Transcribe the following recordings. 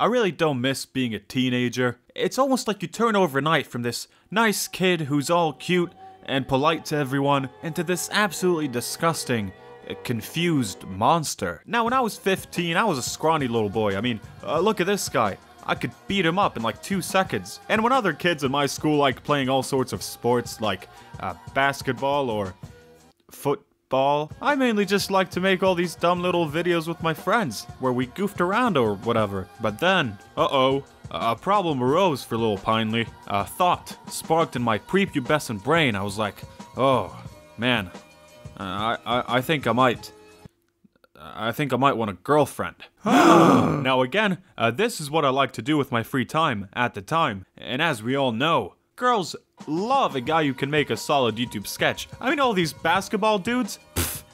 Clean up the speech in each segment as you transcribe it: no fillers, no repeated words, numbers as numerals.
I really don't miss being a teenager. It's almost like you turn overnight from this nice kid who's all cute and polite to everyone into this absolutely disgusting, confused monster. Now, when I was 15, I was a scrawny little boy. I mean, look at this guy. I could beat him up in like 2 seconds. And when other kids in my school like playing all sorts of sports like basketball or football, I mainly just like to make all these dumb little videos with my friends where we goofed around or whatever. But then, a problem arose for little Pinely. A thought sparked in my prepubescent brain. I was like, oh, man, I think I might want a girlfriend. Now again, this is what I like to do with my free time at the time. And as we all know, girls love a guy who can make a solid YouTube sketch. I mean, all these basketball dudes,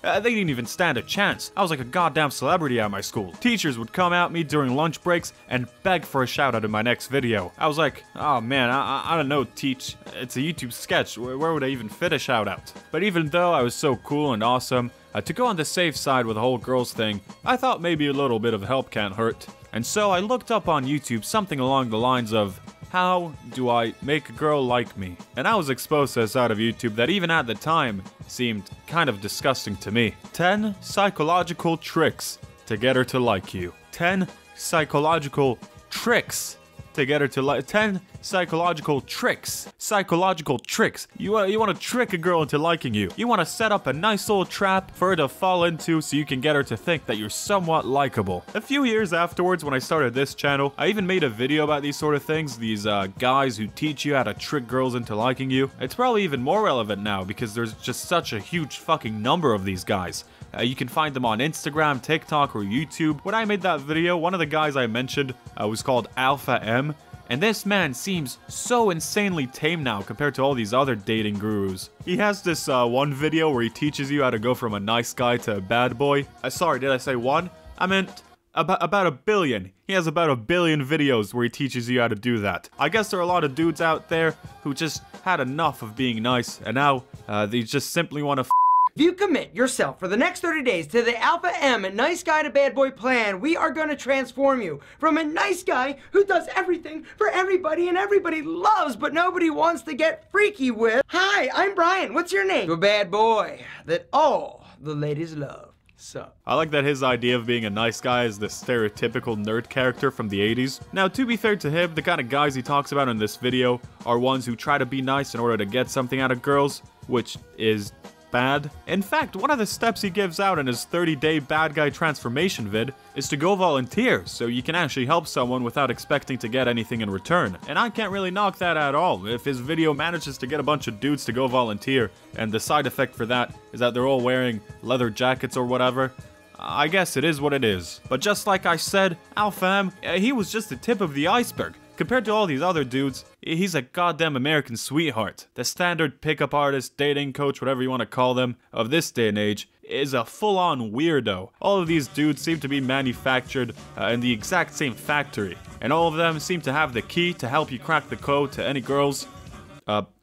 they didn't even stand a chance. I was like a goddamn celebrity at my school. Teachers would come at me during lunch breaks and beg for a shout out in my next video. I was like, oh man, I don't know, teach. It's a YouTube sketch. Where would I even fit a shout out? But even though I was so cool and awesome, to go on the safe side with the whole girls thing, I thought maybe a little bit of help can't hurt. And so I looked up on YouTube something along the lines of, how do I make a girl like me? And I was exposed to a side of YouTube that even at the time seemed kind of disgusting to me. 10 psychological tricks to get her to like you. 10 psychological tricks to get her to like 10 psychological tricks. Psychological tricks. You want to trick a girl into liking you. You want to set up a nice little trap for her to fall into so you can get her to think that you're somewhat likable. A few years afterwards, when I started this channel, I even made a video about these sort of things. These guys who teach you how to trick girls into liking you. It's probably even more relevant now because there's just such a huge fucking number of these guys. You can find them on Instagram, TikTok, or YouTube. When I made that video, one of the guys I mentioned was called Alpha M. And this man seems so insanely tame now compared to all these other dating gurus. He has this one video where he teaches you how to go from a nice guy to a bad boy. Sorry, did I say one? I meant about a billion. He has about 1 billion videos where he teaches you how to do that. I guess there are a lot of dudes out there who just had enough of being nice, and now they just simply want to If you commit yourself for the next 30 days to the Alpha M nice guy to bad boy plan, we are going to transform you from a nice guy who does everything for everybody and everybody loves but nobody wants to get freaky with. Hi, I'm Brian. What's your name? To a bad boy that all the ladies love. So. I like that his idea of being a nice guy is the stereotypical nerd character from the 80s. Now, to be fair to him, the kind of guys he talks about in this video are ones who try to be nice in order to get something out of girls, which is bad. In fact, one of the steps he gives out in his 30-day bad guy transformation vid is to go volunteer, so you can actually help someone without expecting to get anything in return. And I can't really knock that at all. If his video manages to get a bunch of dudes to go volunteer, and the side effect for that is that they're all wearing leather jackets or whatever, I guess it is what it is. But just like I said, Alpha M, he was just the tip of the iceberg. Compared to all these other dudes, he's a goddamn American sweetheart. The standard pickup artist, dating coach, whatever you want to call them, of this day and age, is a full-on weirdo. All of these dudes seem to be manufactured in the exact same factory, and all of them seem to have the key to help you crack the code to any girl's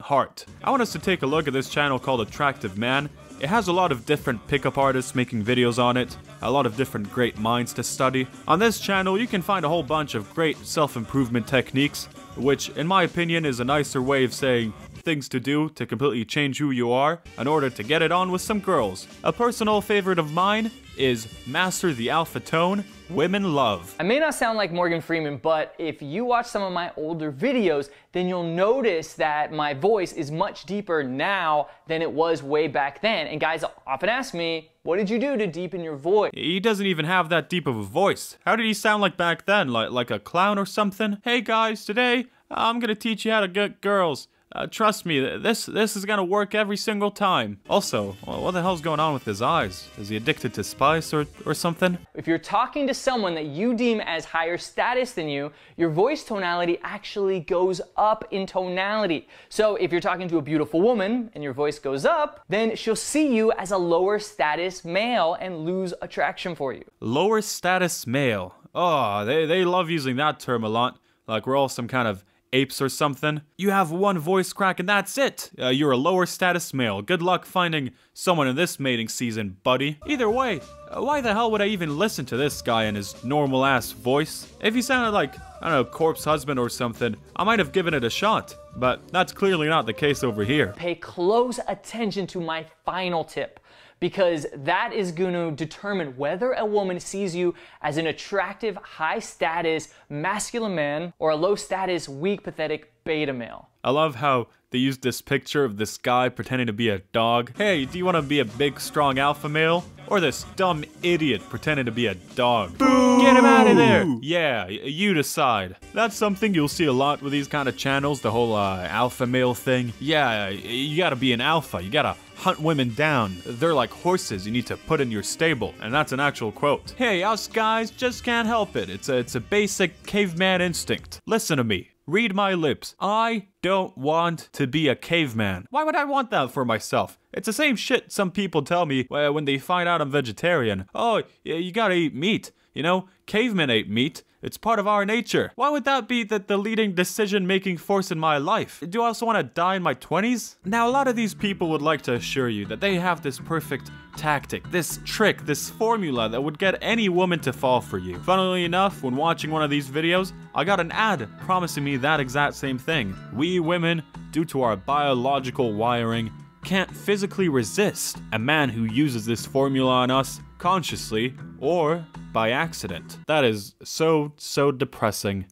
heart. I want us to take a look at this channel called Attractive Man. It has a lot of different pickup artists making videos on it, a lot of different great minds to study. On this channel, you can find a whole bunch of great self-improvement techniques, which, in my opinion, is a nicer way of saying things to do to completely change who you are in order to get it on with some girls. A personal favorite of mine is Master the Alpha Tone Women Love. I may not sound like Morgan Freeman, but if you watch some of my older videos, then you'll notice that my voice is much deeper now than it was way back then. And guys often ask me, what did you do to deepen your voice? He doesn't even have that deep of a voice. How did he sound like back then? Like a clown or something? Hey guys, today I'm gonna teach you how to get girls. Trust me, this is gonna work every single time. Also, what the hell's going on with his eyes? Is he addicted to spice or something? If you're talking to someone that you deem as higher status than you, your voice tonality actually goes up in tonality. So if you're talking to a beautiful woman and your voice goes up, then she'll see you as a lower status male and lose attraction for you. Lower status male. Oh, they love using that term a lot. Like we're all some kind of apes or something. You have one voice crack and that's it. You're a lower status male. Good luck finding someone in this mating season, buddy. Either way, why the hell would I even listen to this guy and his normal ass voice? If he sounded like, I don't know, Corpse Husband or something, I might have given it a shot. But that's clearly not the case over here. Pay close attention to my final tip, because that is going to determine whether a woman sees you as an attractive, high-status, masculine man or a low-status, weak, pathetic beta male. I love how they used this picture of this guy pretending to be a dog. Hey, do you want to be a big, strong alpha male? Or this dumb idiot pretending to be a dog? Boo! Get him out of there! Yeah, you decide. That's something you'll see a lot with these kind of channels, the whole alpha male thing. Yeah, you gotta be an alpha. You gotta hunt women down. They're like horses you need to put in your stable. And that's an actual quote. Hey, us guys just can't help it. It's a basic caveman instinct. Listen to me. Read my lips. I don't want to be a caveman. Why would I want that for myself? It's the same shit some people tell me when they find out I'm vegetarian. Oh, you gotta eat meat. You know, cavemen ate meat. It's part of our nature. Why would that be the leading decision-making force in my life? Do I also want to die in my 20s? Now, a lot of these people would like to assure you that they have this perfect tactic, this trick, this formula that would get any woman to fall for you. Funnily enough, when watching one of these videos, I got an ad promising me that exact same thing. We women, due to our biological wiring, can't physically resist a man who uses this formula on us consciously or by accident. That is so depressing.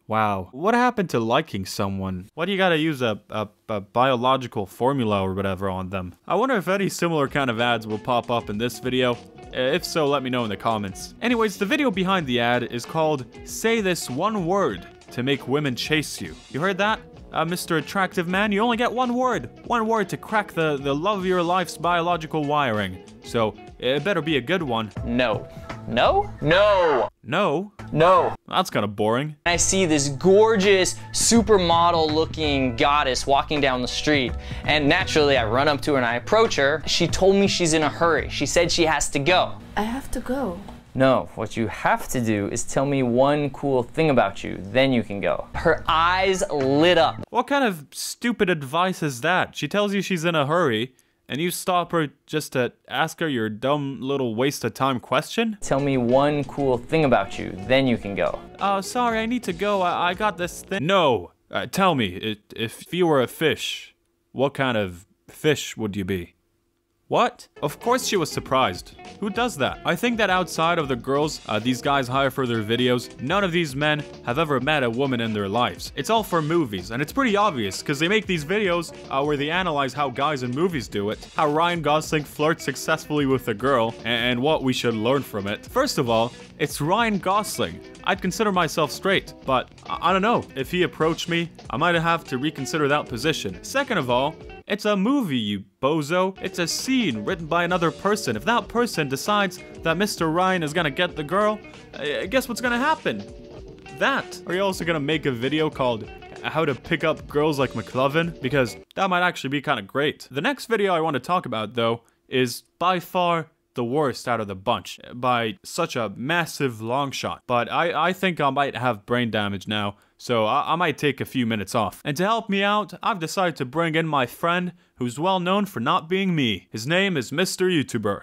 Wow. What happened to liking someone? Why do you gotta use a biological formula or whatever on them? I wonder if any similar kind of ads will pop up in this video. If so, let me know in the comments. Anyways, the video behind the ad is called "Say This One Word to Make Women Chase You." You heard that? Mr. Attractive Man, you only get one word to crack the love of your life's biological wiring. So, it better be a good one. No. No? No! No? No. That's kind of boring. I see this gorgeous, supermodel looking goddess walking down the street, and naturally I run up to her and I approach her. She told me she's in a hurry. She said she has to go. I have to go. No, what you have to do is tell me one cool thing about you, then you can go. Her eyes lit up. What kind of stupid advice is that? She tells you she's in a hurry, and you stop her just to ask her your dumb little waste of time question? Tell me one cool thing about you, then you can go. Sorry, I need to go. I got this thing. No! Tell me, if you were a fish, what kind of fish would you be? What? Of course she was surprised. Who does that? I think that outside of the girls these guys hire for their videos, none of these men have ever met a woman in their lives. It's all for movies, and it's pretty obvious because they make these videos where they analyze how guys in movies do it, how Ryan Gosling flirts successfully with a girl, and what we should learn from it. First of all, it's Ryan Gosling. I'd consider myself straight, but I don't know. If he approached me, I might have to reconsider that position. Second of all, it's a movie, you bozo. It's a scene written by another person. If that person decides that Mr. Ryan is gonna get the girl, guess what's gonna happen? That. Are you also gonna make a video called "How to Pick Up Girls Like McLovin"? Because that might actually be kind of great. The next video I want to talk about, though, is by far the worst out of the bunch, by such a massive long shot. But I think I might have brain damage now, so I might take a few minutes off. And to help me out, I've decided to bring in my friend, who's well known for not being me. His name is Mr. YouTuber.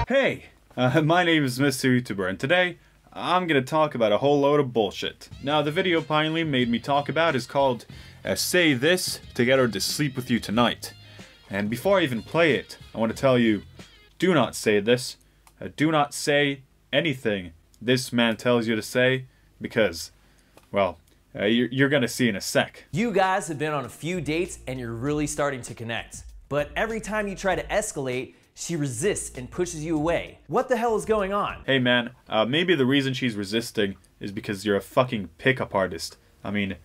Hey, my name is Mr. YouTuber, and today, I'm gonna talk about a whole load of bullshit. Now, the video Pinely made me talk about is called "Say This to Get Her to Sleep With You Tonight." And before I even play it, I want to tell you, do not say this. Do not say anything this man tells you to say, because, well, you're gonna see in a sec. You guys have been on a few dates and you're really starting to connect. But every time you try to escalate, she resists and pushes you away. What the hell is going on? Hey man, maybe the reason she's resisting is because you're a fucking pickup artist. I mean,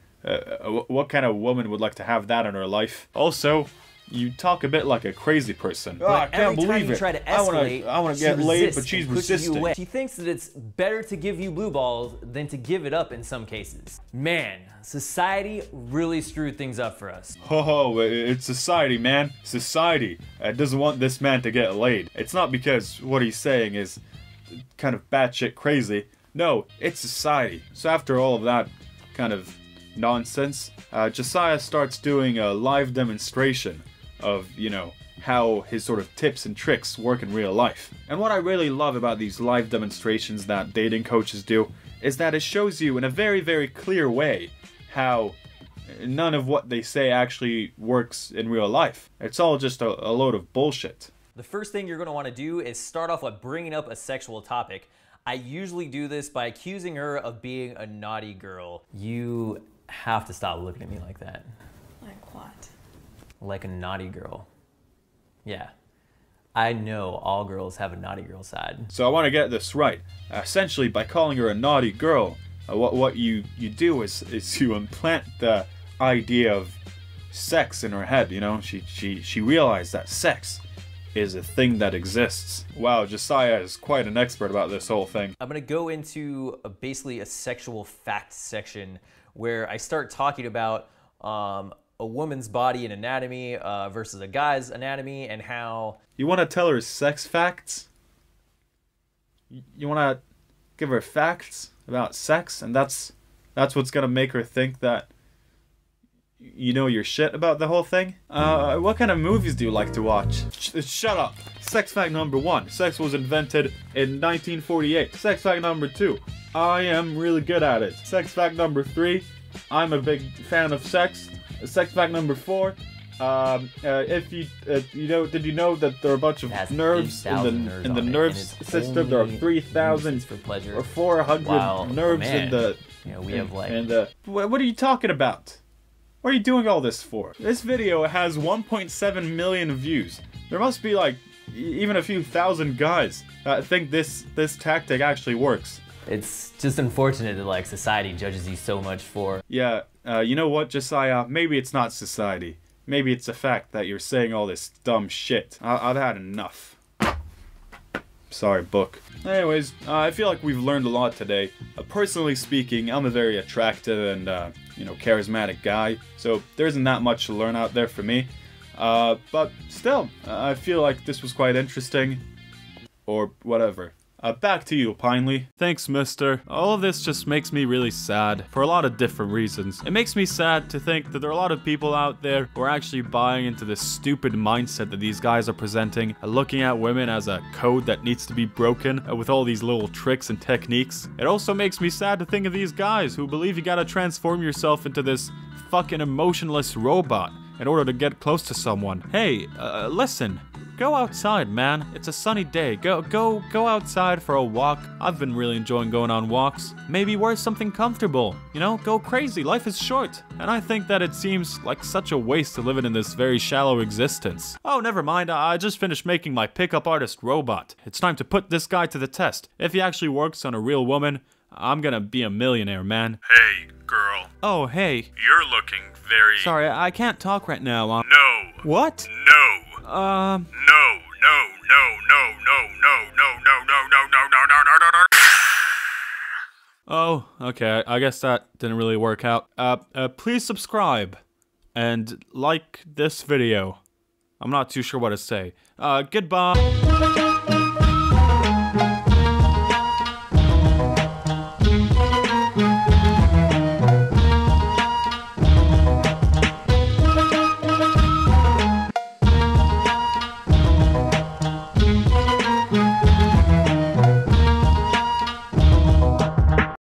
what kind of woman would like to have that in her life? Also, you talk a bit like a crazy person. Oh, I can't believe it. Try to escalate, I want to get laid, but she's resisting. She thinks that it's better to give you blue balls than to give it up in some cases. Man, society really screwed things up for us. Oh, it's society, man. Society doesn't want this man to get laid. It's not because what he's saying is kind of batshit crazy. No, it's society. So after all of that kind of nonsense, Josiah starts doing a live demonstration of, you know, how his sort of tips and tricks work in real life. And what I really love about these live demonstrations that dating coaches do is that it shows you in a very, very clear way how none of what they say actually works in real life. It's all just a load of bullshit. The first thing you're going to want to do is start off with bringing up a sexual topic. I usually do this by accusing her of being a naughty girl. You have to stop looking at me like that. Like what? Like a naughty girl. Yeah. I know all girls have a naughty girl side. So I want to get this right. Essentially, by calling her a naughty girl, what you do is you implant the idea of sex in her head, you know? She realized that sex is a thing that exists. Wow, Josiah is quite an expert about this whole thing. I'm gonna go into basically a sexual fact section where I start talking about a woman's body and anatomy versus a guy's anatomy and how... You want to tell her sex facts? You want to give her facts about sex, and that's what's gonna make her think that you know your shit about the whole thing? What kind of movies do you like to watch? Shut up. Sex fact number 1. Sex was invented in 1948. Sex fact number 2. I am really good at it. Sex fact number 3. I'm a big fan of sex. Sex fact number 4. If you did you know that there are a bunch of nerves in the nerve system? There are 3,000 for pleasure or 400 nerves in the. You know, we have like. What are you talking about? What are you doing all this for? This video has 1.7 million views. There must be like even a few thousand guys that think this tactic actually works. It's just unfortunate that like society judges you so much for. Yeah, you know what, Josiah? Maybe it's not society. Maybe it's the fact that you're saying all this dumb shit. I've had enough. Sorry, book. Anyways, I feel like we've learned a lot today. Personally speaking, I'm a very attractive and, charismatic guy, so there isn't that much to learn out there for me. But still, I feel like this was quite interesting. Or whatever. Back to you, Pinely. Thanks, mister. All of this just makes me really sad for a lot of different reasons. It makes me sad to think that there are a lot of people out there who are actually buying into this stupid mindset that these guys are presenting, looking at women as a code that needs to be broken with all these little tricks and techniques. It also makes me sad to think of these guys who believe you gotta transform yourself into this fucking emotionless robot in order to get close to someone. Hey, listen. Go outside, man. It's a sunny day. Go outside for a walk. I've been really enjoying going on walks. Maybe wear something comfortable. You know, go crazy. Life is short. And I think that it seems like such a waste to live in this very shallow existence. Oh, never mind. I just finished making my pickup artist robot. It's time to put this guy to the test. If he actually works on a real woman, I'm gonna be a millionaire, man. Hey, girl. Oh, hey. You're looking very... Sorry, I can't talk right now. No. What? No. No. Oh, okay, I guess that didn't really work out. Please subscribe and like this video. I'm not too sure what to say. Goodbye.